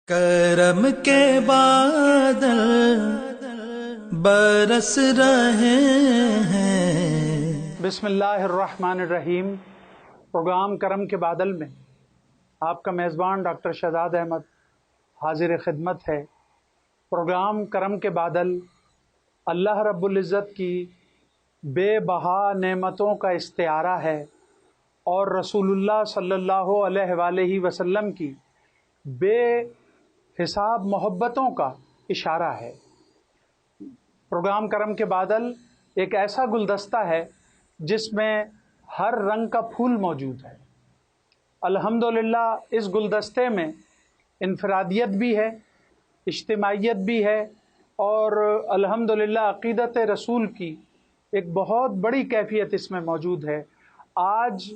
کرم کے بادل برس رہے ہیں۔ بسم اللہ الرحمن الرحیم۔ پروگرام کرم کے بادل میں آپ کا میزبان ڈاکٹر شہزاد احمد حاضر خدمت ہے۔ پروگرام کرم کے بادل اللہ رب العزت کی بے بہا نعمتوں کا استعارہ ہے اور رسول اللہ صلی اللہ علیہ وآلہ وسلم کی بے حساب محبتوں کا اشارہ ہے۔ پروگرام کرم کے بادل ایک ایسا گلدستہ ہے جس میں ہر رنگ کا پھول موجود ہے۔ الحمدللہ اس گلدستے میں انفرادیت بھی ہے، اجتماعیت بھی ہے، اور الحمدللہ عقیدت رسول کی ایک بہت بڑی کیفیت اس میں موجود ہے۔ آج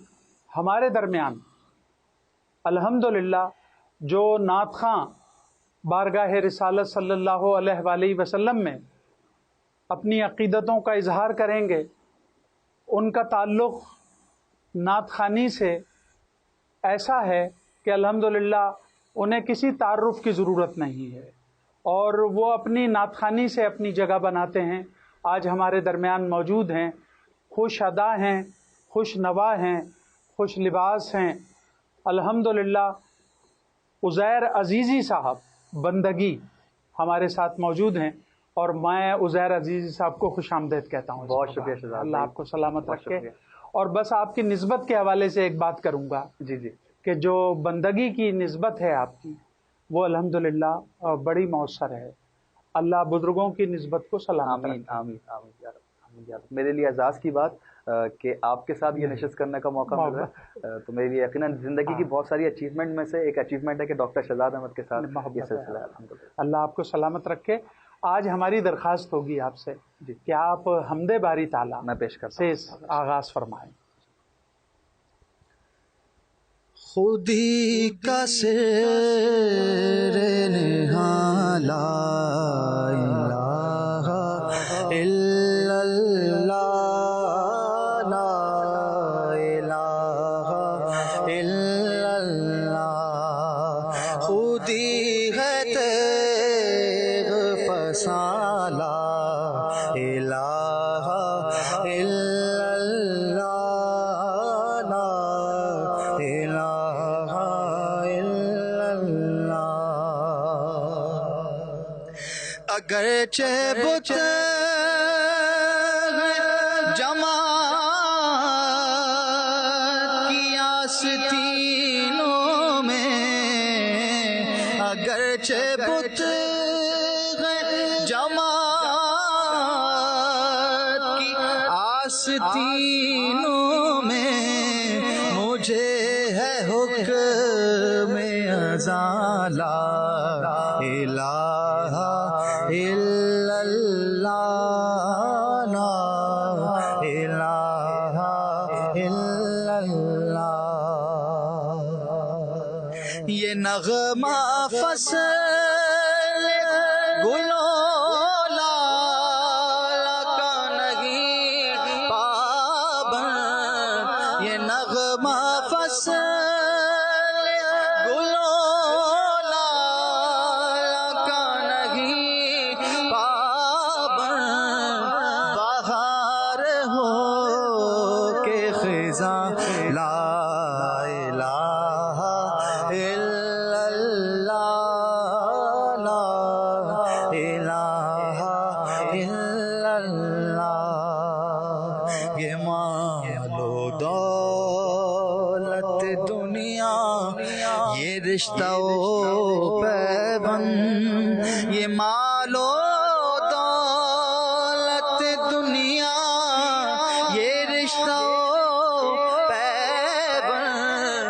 ہمارے درمیان الحمدللہ جو نعت خواں بارگاہ رسالت صلی اللہ علیہ وآلہ وسلم میں اپنی عقیدتوں کا اظہار کریں گے، ان کا تعلق نعت خوانی سے ایسا ہے کہ الحمدللہ انہیں کسی تعارف کی ضرورت نہیں ہے، اور وہ اپنی نعت خوانی سے اپنی جگہ بناتے ہیں۔ آج ہمارے درمیان موجود ہیں، خوش ادا ہیں، خوش نوا ہیں، خوش لباس ہیں۔ الحمدللہ عزیر عزیزی صاحب بندگی ہمارے ساتھ موجود ہیں، اور میں عزیر عزیزی صاحب کو خوش آمدید کہتا ہوں۔ بہت شکریہ شہزاد، اللہ آپ کو سلامت رکھے۔ شکریہ۔ اور بس آپ کی نسبت کے حوالے سے ایک بات کروں گا جی کہ جو بندگی کی نسبت ہے آپ کی، وہ الحمدللہ بڑی مؤثر ہے۔ اللہ بزرگوں کی نسبت کو سلامت آمین رکھے۔ آمین آمین یا رب، آمین یا رب۔ میرے لیے اعزاز کی بات کہ آپ کے ساتھ یہ نشست کرنے کا موقع مل رہا ہے، تو میرے لیے یقیناً زندگی کی بہت ساری اچیومنٹ میں سے ایک اچیومنٹ ہے کہ ڈاکٹر شہزاد احمد کے ساتھ یہ سلسلہ ہے۔ الحمدللہ۔ اللہ آپ کو سلامت رکھے۔ آج ہماری درخواست ہوگی آپ سے کہ آپ حمد باری تعالیٰ میں پیش کرتا سے ہوں۔ آغاز فرمائیں۔ خودی کا سر نہاں لا الہ الا اللہ، لا الہ الا اللہ، خودی ہے تیغ فساں، لا الہ الا اللہ، لا الہ الا اللہ۔ اگرچہ بت جماعت کی آستینوں میں، اگرچہ بت جماعت کی آستینوں میں، مجھے ہے حکم ازاں، لا الہ الا اللہ، لا الہ الا اللہ۔ یہ نغمہ فصل گلوں لالا کا نہیں پابند، یہ نغمہ فصل گلوں لالا کا نہیں پابند، بہار ہو کے خزاں، لا الہ الا اللہ، لا الہ الا اللہ۔ یہ مال و دولت دنیا، یہ رشتہ و پیوند، یہ مال و دولت دنیا، یہ رشتہ و پیوند،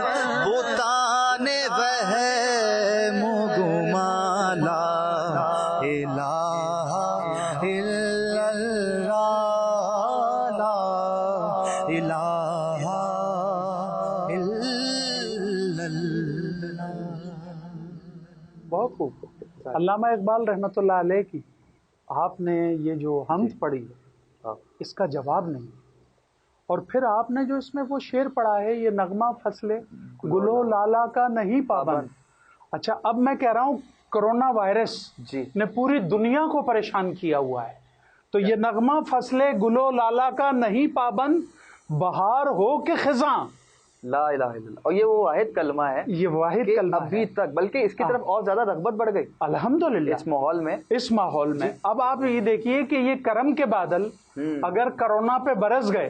بتان وہم و گمان، لا الہ الا اللہ، لا الہ الا اللہ۔ بہت خوب۔ علامہ اقبال رحمۃ اللہ علیہ کی آپ نے یہ جو حمد پڑھی ہے، اس کا جواب نہیں، اور پھر آپ نے جو اس میں وہ شعر پڑھا ہے، یہ نغمہ فصل گلو لالا کا نہیں پابند، اچھا اب میں کہہ رہا ہوں کرونا وائرس جی نے پوری دنیا کو پریشان کیا ہوا ہے، تو یہ نغمہ فصلے گلو لالا کا نہیں پابند، بہار ہو کہ خزاں، لا الہ الا اللہ، اور یہ وہ واحد کلمہ ہے یہ واحد کہ کلمہ ابھی ہے تک، بلکہ اس کی طرف اور زیادہ رغبت بڑھ گئی الحمدللہ اس ماحول میں. اس ماحول میں. اب آپ یہ دیکھیے کہ یہ کرم کے بادل اگر کرونا پہ برس گئے،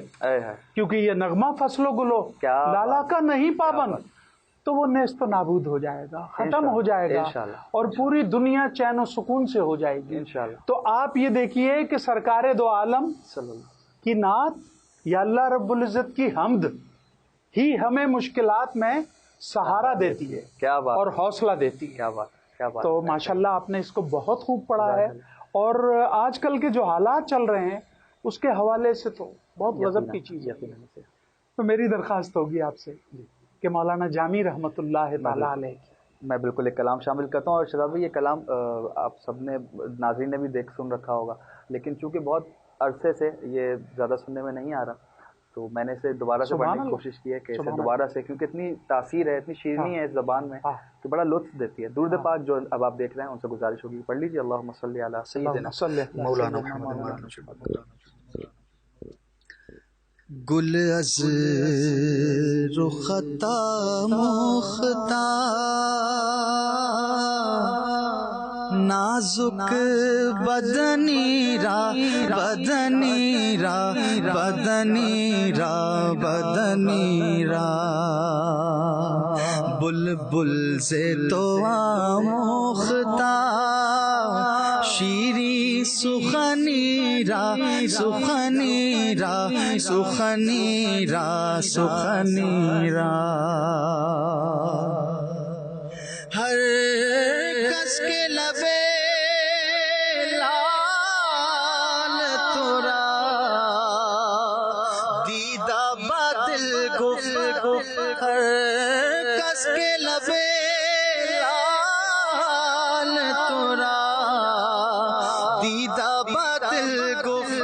کیونکہ یہ نغمہ فصل و گلو کیا لالا کا نہیں پابند، تو وہ نیست و نابود ہو جائے گا، ختم ہو جائے گا، اور پوری دنیا چین و سکون سے ہو جائے گی انشاءاللہ. تو آپ یہ دیکھیے کہ سرکار دو عالم کی نعت یا اللہ رب العزت کی حمد ہی ہمیں مشکلات میں سہارا دیتی ہے، کیا بات، اور حوصلہ دیتی ہے. کیا بات، کیا بات. تو ماشاءاللہ آپ نے اس کو بہت خوب پڑھا ہے، اور آج کل کے جو حالات چل رہے ہیں اس کے حوالے سے تو بہت غضب کی چیز ہے. تو میری درخواست ہوگی آپ سے کہ مولانا جامی رحمۃ اللہ تعالی علیہ، میں بالکل ایک کلام شامل کرتا ہوں. اور شہزاد بھائی یہ کلام آپ سب نے، ناظرین نے بھی دیکھ سن رکھا ہوگا، لیکن چونکہ بہت عرصے سے یہ زیادہ سننے میں نہیں آ رہا، تو میں نے اسے دوبارہ سے پڑھنے کی کوشش کی ہے کہ اسے دوبارہ سے، کیونکہ اتنی تاثیر ہے، اتنی شیرینی ہے اس زبان میں کہ بڑا لطف دیتی ہے. درود پاک جو اب آپ دیکھ رہے ہیں ان سے گزارش ہوگی پڑھ لیجیے. اللہم صلی علی سیدنا مولانا محمد. گل از رختا مختار نازک بدنی را بدنی را بدنی را بدنی را بلبل سے تو آموختہ شیری سخنی را سخنی را سخنی را سخنی را ہر کس کے لبے لال تورا دیدہ باطل گفت ہر کس کے لبے لال تورا دیدہ باطل گفت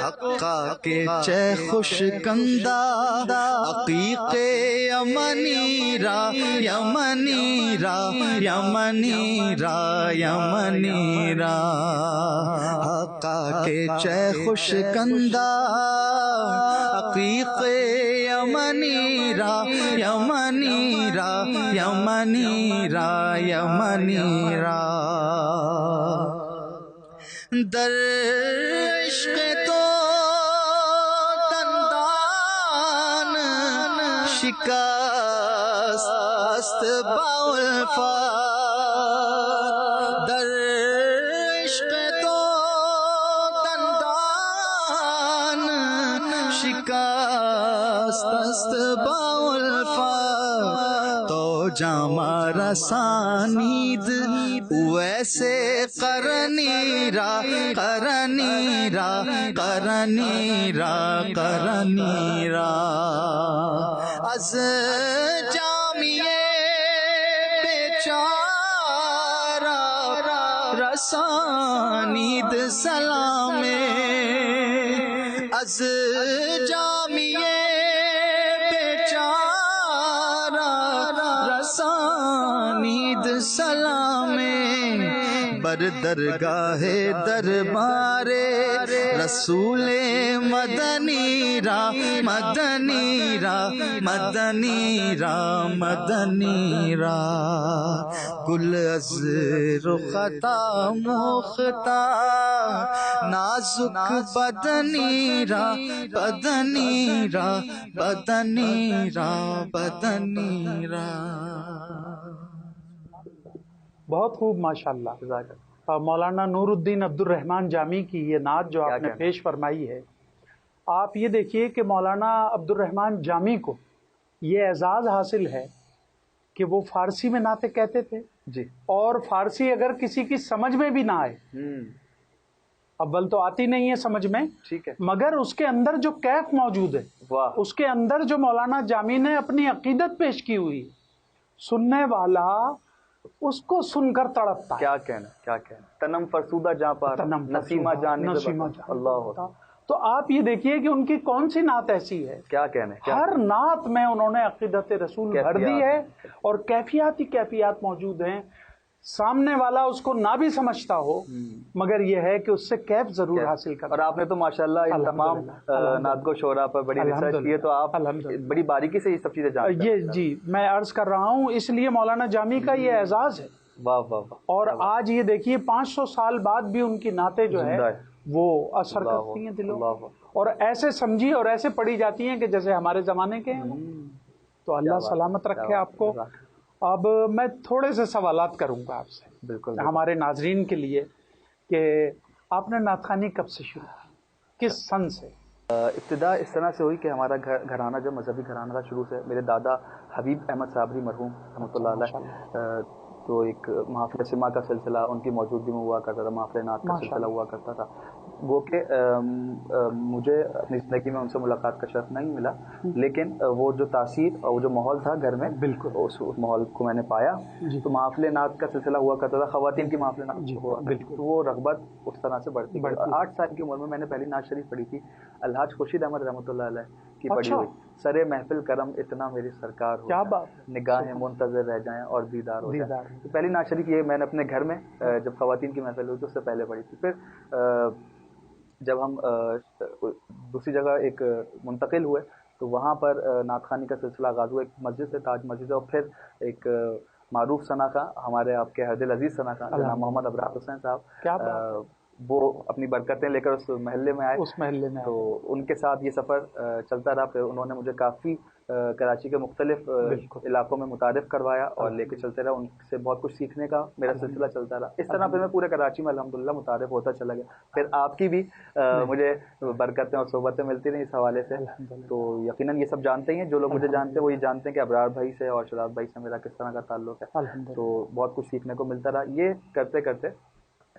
حقا کے چے خوش کندہ عقیق یمنی را یمنی را یمنی را یمنی را حقا کے چے خوش کندہ عقیق یمنی را یمنی را یمنی را یمنی را در عشق تو دندان شکست باالفا در عشق تو دندان شکست باالفا تو جامع رسانید ویسے قرنی را قرنی را قرنی را قرنی را از جامیے بیچارہ رسانید سلام از جامیے بیچارہ رسانید سلام بر درگاہ دربار رسول مدنی را مدنی را مدنی را مدنی را گل از رختا مختہ نازک بدنی را بدنی را بدنی را بدنی را. بہت خوب ماشاءاللہ. مولانا نور الدین عبد الرحمن جامی کی یہ نعت جو آپ نے پیش فرمائی ہے، آپ یہ دیکھیے کہ مولانا عبد الرحمن جامی کو یہ اعزاز حاصل ہے کہ وہ فارسی میں نعتیں کہتے تھے جی، اور فارسی اگر کسی کی سمجھ میں بھی نہ آئے، اول تو آتی نہیں ہے سمجھ میں، ٹھیک ہے، مگر اس کے اندر جو کیف موجود ہے، اس کے اندر جو مولانا جامی نے اپنی عقیدت پیش کی ہوئی، سننے والا اس کو سن کر تڑپتا. کیا کہنا، کیا کہنا. تنم فرسودہ جہاں پر نسیمہ جان نسیمہ اللہ. تو آپ یہ دیکھیے کہ ان کی کون سی نعت ایسی ہے، کیا کہنے، ہر نعت میں انہوں نے عقیدت رسول بھر دی ہے، اور کیفیات ہی کیفیات موجود ہیں. سامنے والا اس کو نہ بھی سمجھتا ہو مگر یہ ہے کہ اس سے کیف ضرور حاصل کرتا. اور آپ نے تو ماشاءاللہ ان تمام نعت کو شعراء پر بڑی ریسرچ کی ہے، تو آپ بڑی باریکی سے یہ سب چیزیں جانتے ہیں. یہ جی میں عرض کر رہا ہوں، اس لیے مولانا جامی کا یہ اعزاز ہے. واہ واہ واہ. اور آج یہ دیکھیے 500 سال بعد بھی ان کی نعتیں جو ہے وہ اثر کرتی ہیں دلوں، اور ایسے سمجھی اور ایسے پڑھی جاتی ہیں کہ جیسے ہمارے زمانے کے ہیں. تو اللہ سلامت رکھے آپ کو. اب میں تھوڑے سے سوالات کروں گا آپ سے، بالکل ہمارے ناظرین کے لیے، کہ آپ نے نعت خوانی کب سے شروع کی، کس سن سے؟ ابتدا اس طرح سے ہوئی کہ ہمارا گھرانہ جو مذہبی گھرانہ تھا شروع سے. میرے دادا حبیب احمد صابری مرحوم رحمۃ اللہ علیہ، تو ایک محافل سما کا سلسلہ ان کی موجودگی میں ہوا کرتا تھا، محافل نعت کا سلسلہ ہوا کرتا تھا. وہ کہ مجھے اپنی زندگی میں ان سے ملاقات کا شرف نہیں ملا، لیکن وہ جو تاثیر اور وہ جو ماحول تھا گھر میں، بالکل اس ماحول کو میں نے پایا. تو محافل نعت کا سلسلہ ہوا کرتا تھا، خواتین کی محافل نعت ہوا کرتی تھی، تو وہ رغبت اس طرح سے بڑھتی گئی. 8 سال کی عمر میں نے پہلی نعت شریف پڑھی تھی، الحاج خورشید احمد رحمۃ اللہ علیہ کی پڑھی ہوئی. سرے محفل کرم اتنا میری سرکار ہو، کیا بات، نگاہیں منتظر رہ جائیں اور دیدار ہو جائے. تو پہلی نعت شریف یہ میں نے اپنے گھر میں جب خواتین کی محفل ہوئی تو اس سے پہلے پڑھی تھی. پھر جب ہم دوسری جگہ ایک منتقل ہوئے تو وہاں پر نعت خوانی کا سلسلہ آغاز ہوا. ایک مسجد سے، تاج مسجد، اور پھر ایک معروف ثنا کا، ہمارے آپ کے حد العزیز ثنا کا جناب محمد ابرار حسین صاحب، وہ اپنی برکتیں لے کر اس محلے میں آئے. اس محلے میں تو ان کے ساتھ یہ سفر چلتا رہا. پھر انہوں نے مجھے کافی کراچی کے مختلف علاقوں میں متعارف کروایا اور لے کے چلتے رہا. ان سے بہت کچھ سیکھنے کا میرا سلسلہ چلتا رہا. اس طرح پھر میں پورے کراچی میں الحمدللہ متعارف ہوتا چلا گیا. پھر آپ کی بھی مجھے برکتیں اور صحبتیں ملتی رہیں اس حوالے سے. تو یقیناً یہ سب جانتے ہی ہیں، جو لوگ مجھے جانتے ہیں وہ یہ جانتے ہیں کہ ابرار بھائی سے اور شاداب بھائی سے میرا کس طرح کا تعلق ہے. تو بہت کچھ سیکھنے کو ملتا رہا. یہ کرتے کرتے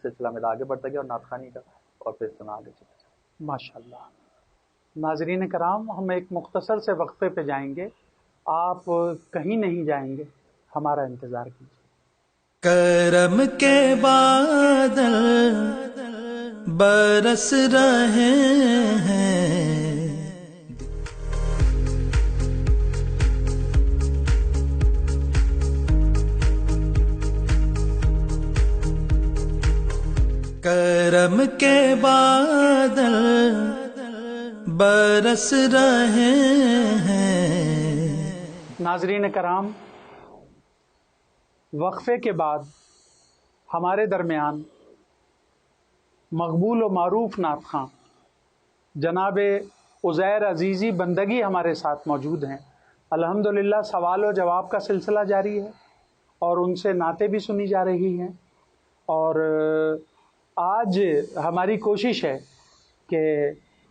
سلسلہ میرا آگے بڑھتا گیا، اور نعت خوانی کا، اور پھر سنا آگے چلتا. ماشاءاللہ. ناظرین کرام، ہم ایک مختصر سے وقفے پہ جائیں گے، آپ کہیں نہیں جائیں گے، ہمارا انتظار کیجیے. کرم کے بادل برس رہے ہیں، کرم کے بادل برس رہے ہیں. ناظرین کرام، وقفے کے بعد ہمارے درمیان مقبول و معروف نعت خواں جناب عزیر عزیزی بندگی ہمارے ساتھ موجود ہیں. الحمدللہ سوال و جواب کا سلسلہ جاری ہے اور ان سے نعتیں بھی سنی جا رہی ہیں. اور آج ہماری کوشش ہے کہ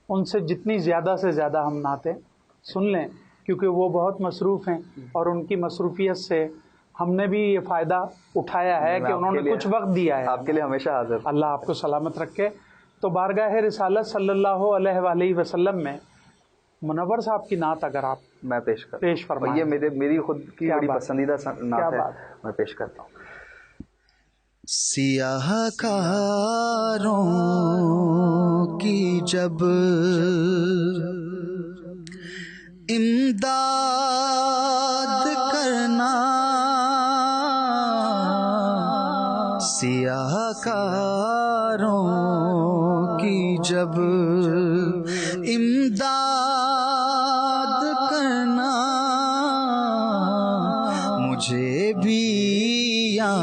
ان سے جتنی زیادہ سے زیادہ ہم نعتیں سن لیں، کیونکہ وہ بہت مصروف ہیں، اور ان کی مصروفیت سے ہم نے بھی یہ فائدہ اٹھایا ہے کہ انہوں نے کچھ وقت دیا ہے. آپ کے لیے ہمیشہ حاضر. اللہ آپ کو سلامت رکھے. تو بارگاہ رسالت صلی اللہ علیہ وآلہ وسلم میں منور صاحب کی نعت اگر آپ میں پیش فرمائیں. یہ میری خود کی بڑی پسندیدہ نعت ہے، میں پیش کرتا ہوں. سیاہ کاروں کی جب امداد کرنا، سیاہ کاروں کی جب امداد کرنا، مجھے بھی یا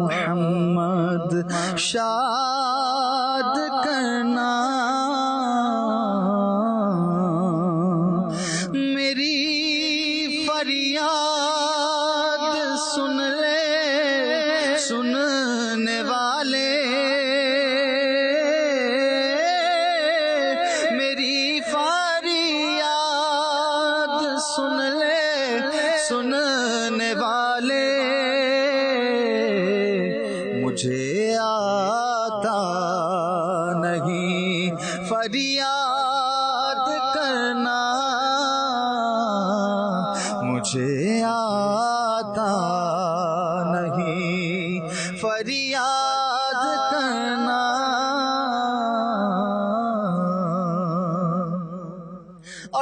محمد شاد کرنا. میری فریاد سن لے سننے والے، میری فریاد سن لے سننے والے. مجھے آتا نہیں فریاد کرنا، مجھے آتا نہیں فریاد کرنا.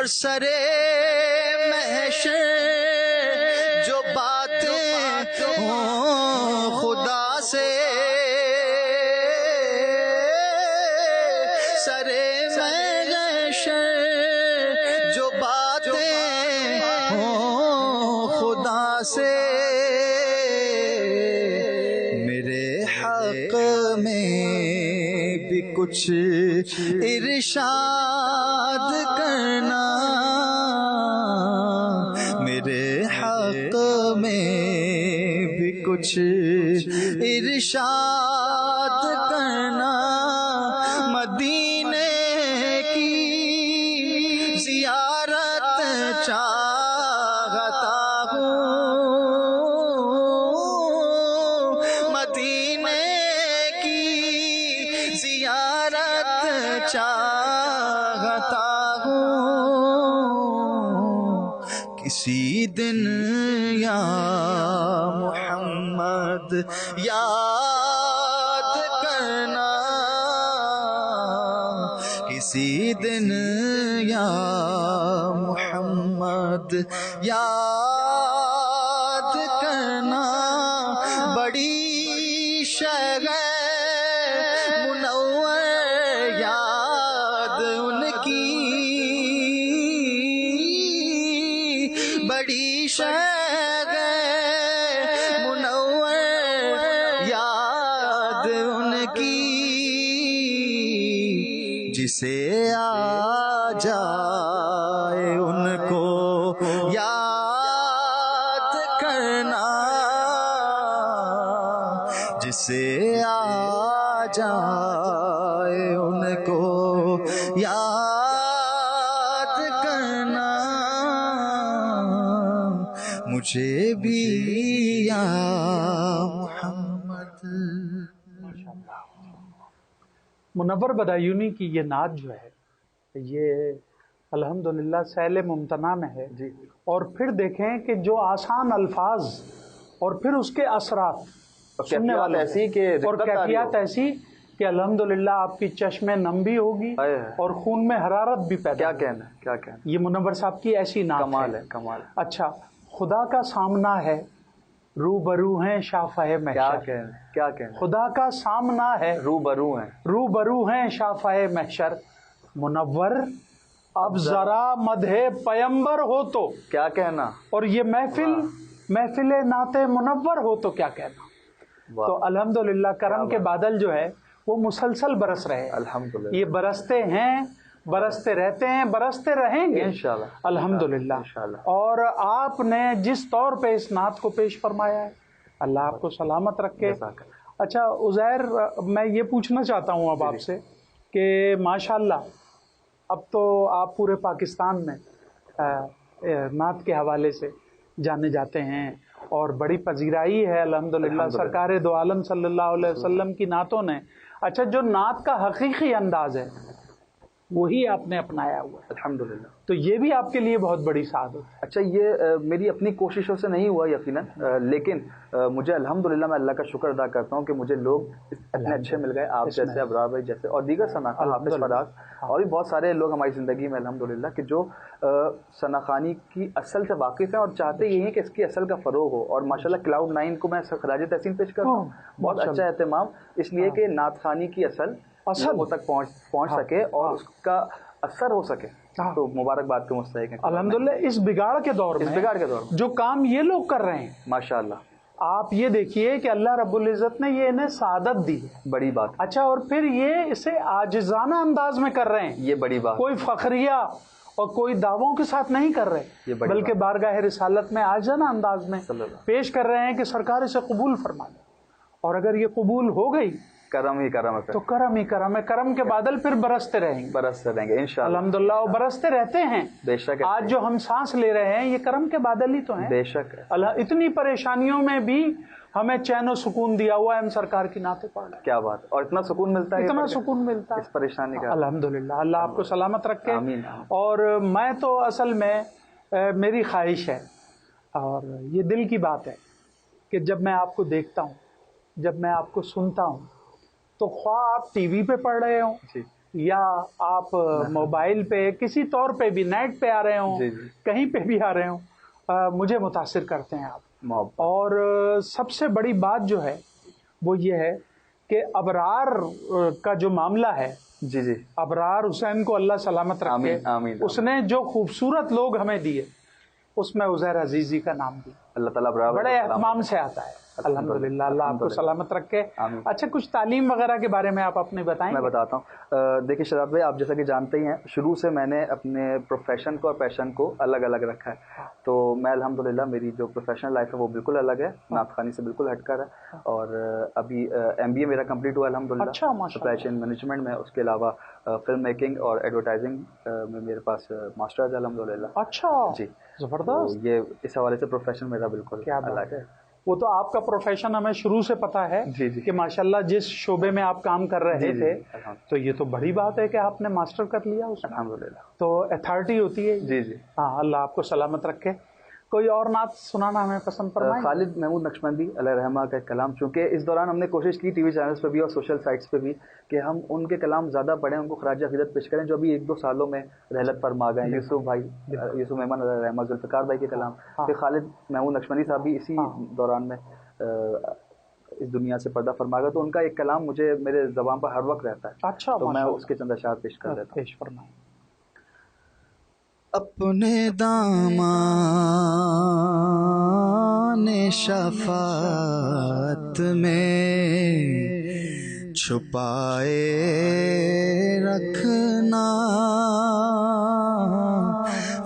سرے محشر جو باتیں ہوں خدا سے، سرے محشر جو باتیں ہوں خدا سے، میرے حق میں بھی کچھ ارشاد کرنا، میرے حق میں بھی کچھ ارشاد کرنا، مدینے کی زیارت چاہتا ہوں، مدینے کی زیارت چاہتا ہوں، کسی دن یا محمد یاد کرنا، کسی دن یا محمد یاد کرنا، بڑی شہ منور یاد ان کی، بڑی شہ منور یاد ان کی، جسے آ جائے ان کو یاد کرنا، جسے آ جائے ان کو یاد کرنا، مجھے بھی یا محمد۔ منور بدایونی کی یہ نعت جو ہے یہ الحمدللہ سیل ممتنع میں ہے جی، اور پھر دیکھیں کہ جو آسان الفاظ اور پھر اس کے اثرات سننے والے ایسی کہ اور کیفیت ایسی کہ الحمدللہ آپ کی چشم نم بھی ہوگی اور خون میں حرارت بھی پیدا کیا ہوگی۔ کہنا کیا کہنا، یہ منور صاحب کی ایسی نعت کمال ہے کمال ہے، اچھا، خدا کا سامنا ہے روبرو ہیں شافہ کیا محشر، کہنا کیا کہنا، خدا کا سامنا ہے روبرو ہیں، روبرو ہیں شافہ محشر، منور اب ذرا مدح پیمبر ہو تو، کیا کہنا، اور یہ محفل نعت منور ہو تو کیا کہنا۔ واہ، تو الحمدللہ کرم کے بادل جو ہے وہ مسلسل برس رہے ہیں، الحمدللہ، یہ برستے ہیں، برستے رہتے ہیں، برستے رہیں گے انشاءاللہ الحمدللہ۔ انشاءاللہ۔ اور آپ نے جس طور پہ اس نعت کو پیش فرمایا ہے اللہ آپ کو سلامت رکھے۔ جزاک اللہ۔ اچھا عزیر، میں یہ پوچھنا چاہتا ہوں اب آپ سے کہ ماشاءاللہ اب تو آپ پورے پاکستان میں نعت کے حوالے سے جانے جاتے ہیں اور بڑی پذیرائی ہے الحمدللہ سرکار دو عالم صلی اللہ علیہ وسلم کی نعتوں نے۔ اچھا، جو نعت کا حقیقی انداز ہے وہی آپ نے اپنایا ہوا ہے، الحمدللہ۔ تو یہ بھی آپ کے لیے بہت بڑی سعادت ہے۔ اچھا، یہ میری اپنی کوششوں سے نہیں ہوا یقیناً، لیکن مجھے الحمدللہ میں اللہ کا شکر ادا کرتا ہوں کہ مجھے لوگ اتنے اچھے مل گئے، آپ جیسے، ابرار بھائی جیسے، اور دیگر صنعت حافظ فراز اور بھی بہت سارے لوگ ہماری زندگی میں الحمدللہ کہ جو ثناخوانی کی اصل سے واقف ہیں اور چاہتے یہی ہیں کہ اس کی اصل کا فروغ ہو، اور ماشاءاللہ کلاؤڈ 9 کو میں خراج تحسین پیش کرتا ہوں، بہت اچھا اہتمام، اس لیے کہ نعت خوانی کی اصل لوگوں تک پہنچ سکے اور اس کا اثر ہو سکے، تو مبارکباد کے مستحق ہیں الحمدللہ۔ اس بگاڑ کے دور میں جو کام یہ لوگ کر رہے ہیں ماشاءاللہ، آپ یہ دیکھیے کہ اللہ رب العزت نے یہ انہیں سعادت دی ہے، بڑی بات، اچھا، اور پھر یہ اسے عاجزانہ انداز میں کر رہے ہیں، یہ بڑی بات، کوئی فخریہ اور کوئی دعووں کے ساتھ نہیں کر رہے، بلکہ بارگاہ رسالت میں عاجزانہ انداز میں پیش کر رہے ہیں کہ سرکار اسے قبول فرما لے، اور اگر یہ قبول ہو گئی کرم ہی کرم ہے، تو کرم ہی کرم ہے، کرم کے بادل پھر برستے رہیں گے، برستے رہیں گے انشاءاللہ، الحمدللہ، اور برستے رہتے ہیں، بے شک۔ آج جو ہم سانس لے رہے ہیں یہ کرم کے بادل ہی تو ہیں، بے شک۔ اللہ اتنی پریشانیوں میں بھی ہمیں چین و سکون دیا ہوا ہے، ہم سرکار کی نعتیں پڑھ رہے ہیں، کیا بات، اور اتنا سکون ملتا ہے، اتنا سکون ملتا ہے اس پریشانی کا، الحمدللہ، اللہ آپ کو سلامت رکھے۔ آمین۔ اور میں تو اصل میں میری خواہش ہے اور یہ دل کی بات ہے کہ جب میں آپ کو دیکھتا ہوں، جب میں آپ کو سنتا ہوں، تو خواہ آپ ٹی وی پہ پڑھ رہے ہوں جی، یا آپ موبائل پہ کسی طور پہ بھی نیٹ پہ آ رہے ہوں، کہیں پہ بھی آ رہے ہوں، مجھے متاثر کرتے ہیں آپ. اور سب سے بڑی بات جو ہے وہ یہ ہے کہ ابرار کا جو معاملہ ہے، ابرار حسین کو اللہ سلامت رکھے، اس نے جو خوبصورت لوگ ہمیں دیے اس میں عزیر عزیزی کا نام بھی اللہ تعالیٰ بڑے اہتمام سے آتا ہے. الحمدللہ، اللہ آپ کو سلامت رکھے. اچھا، کچھ تعلیم وغیرہ کے بارے میں آپ اپنے بتائیں. میں بتاتا ہوں. دیکھیے شہزاد بھائی، آپ جیسا کہ جانتے ہی ہیں، شروع سے میں نے اپنے پروفیشن کو اور پیشن کو الگ الگ رکھا ہے. تو میں الحمدللہ میری جو پروفیشنل لائف ہے وہ بالکل الگ ہے، نعت خوانی سے بالکل ہٹ کر ہے. اور ابھی MBA میرا کمپلیٹ ہوا الحمدللہ، سپلائی چین مینجمنٹ میں. اس کے علاوہ فلم میکنگ اور ایڈورٹائزنگ میں میرے پاس ماسٹرز ہے الحمدللہ. اچھا جی، زبردست. یہ اس حوالے سے پروفیشن میرا بالکل الگ ہے. وہ تو آپ کا پروفیشن ہمیں شروع سے پتا ہے کہ ماشاءاللہ جس شعبے میں آپ کام کر رہے تھے، تو یہ تو بڑی بات ہے کہ آپ نے ماسٹر کر لیا اس میں. الحمدللہ. تو اتھارٹی ہوتی ہے. جی ہاں، اللہ آپ کو سلامت رکھے. کوئی اور نعت سنانا ہمیں پسند فرمائیں. خالد محمود نقشبندی علیہ رحمہ کا ایک کلام، چونکہ اس دوران ہم نے کوشش کی ٹی وی چینلز پہ بھی اور سوشل سائٹس پہ بھی کہ ہم ان کے کلام زیادہ پڑھیں، ان کو خراج عقیدت پیش کریں جو ابھی 1-2 سالوں میں رحلت فرما گئے. یوسف بھائی، یوسف مہمان علیہ رحمہ، ذوالفقار بھائی کے کلام. پھر خالد محمود نقشبندی صاحب بھی اسی دوران میں اس دنیا سے پردہ فرما گیا. تو ان کا ایک کلام مجھے میرے زبان پر ہر وقت رہتا ہے. اچھا، تو میں اس کے چند اشعار پیش کر دیتا ہوں. پیش فرمائیں. اپنے دامان شفاعت میں چھپائے رکھنا،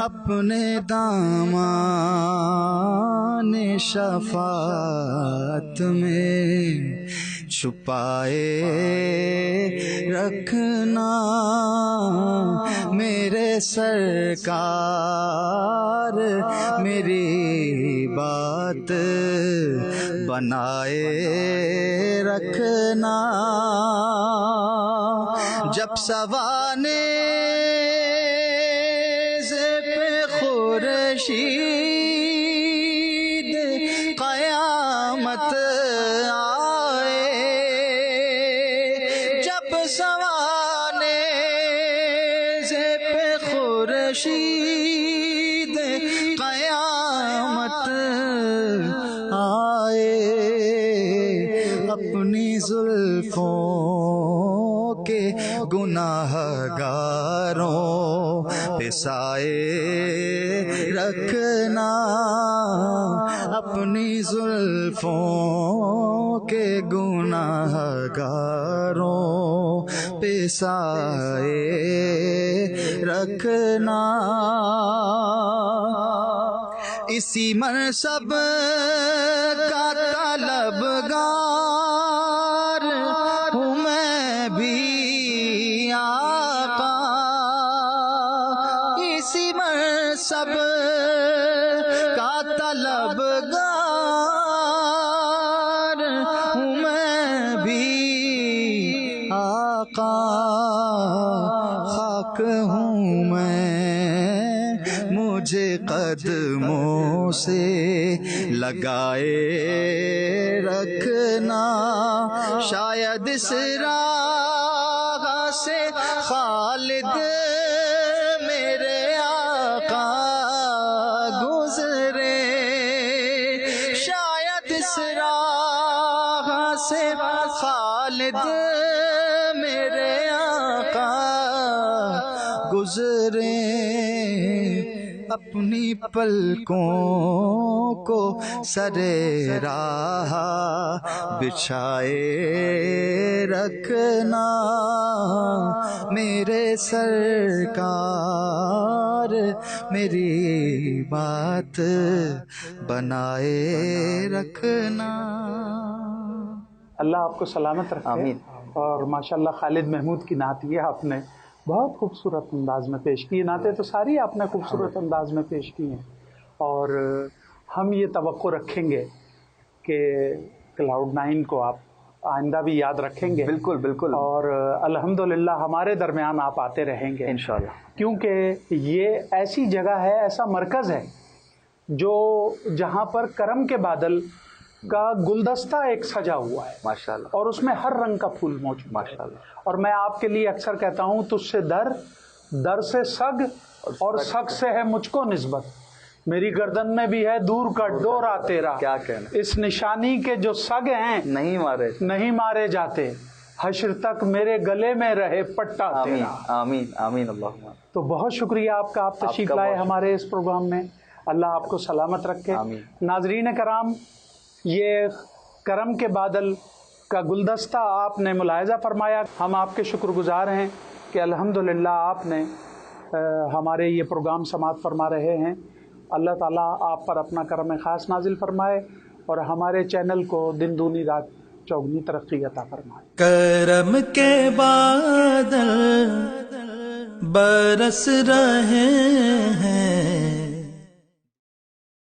اپنے دامان شفاعت میں چھپائے رکھنا، میرے سرکار میری بات بنائے رکھنا. جب سوانے خورشید قیامت آئے، جب سوانے پہ خورشید قیامت آئے، اپنی زلفوں کے گناہ گاروں پہ سائے رکھنا، اپنی زلفوں کے گناہ گاروں پہ سائے رکھنا. اسی منصب کا طلبگار ہوں میں بھی آقا، اسی منصب کا طلبگار ہوں میں بھی آقا، خاک ہوں میں مجھے قدموں سے لگائے رکھنا، شاید اس راہ سے خالد میرے آقا گزرے، شاید اس راہ سے خالد میرے آقا گزرے، اپنی پلکوں کو سرے راہ بچھائے رکھنا، میرے سرکار میری بات بنائے رکھنا. اللہ آپ کو سلامت رکھے. آمین. اور ماشاءاللہ خالد محمود کی نعت یہ آپ نے بہت خوبصورت انداز میں پیش کی. نعتیں تو ساری آپ نے خوبصورت انداز میں پیش کی ہیں، اور ہم یہ توقع رکھیں گے کہ کلاؤڈ 9 کو آپ آئندہ بھی یاد رکھیں گے. بالکل بالکل. اور الحمدللہ ہمارے درمیان آپ آتے رہیں گے انشاءاللہ، کیونکہ یہ ایسی جگہ ہے، ایسا مرکز ہے جو جہاں پر کرم کے بادل کا گلدستہ ایک سجا ہوا ہے ماشاءاللہ، اور اس میں ہر رنگ کا پھول موجود ہے. ماشاءاللہ. اور میں آپ کے لیے اکثر کہتا ہوں تجھ سے در سے سگ اور سگ سے ہے مجھ کو نسبت. میری گردن میں بھی ہے دور کا ڈورا تیرا. کیا کہنا. اس نشانی کے جو سگ ہیں نہیں مارے جاتے. حشر تک میرے گلے میں رہے پٹا آمین تیرا. آمین آمین اللہم. تو بہت شکریہ آپ کا، آپ تشریف لائے ہمارے اس پروگرام میں. اللہ آپ کو سلامت رکھے. آمین. ناظرین کرام، یہ کرم کے بادل کا گلدستہ آپ نے ملاحظہ فرمایا. ہم آپ کے شکر گزار ہیں کہ الحمدللہ آپ نے ہمارے یہ پروگرام سماعت فرما رہے ہیں. اللہ تعالیٰ آپ پر اپنا کرم خاص نازل فرمائے اور ہمارے چینل کو دن دونی رات چوگنی ترقی عطا فرمائے. کرم کے بادل برس رہے ہیں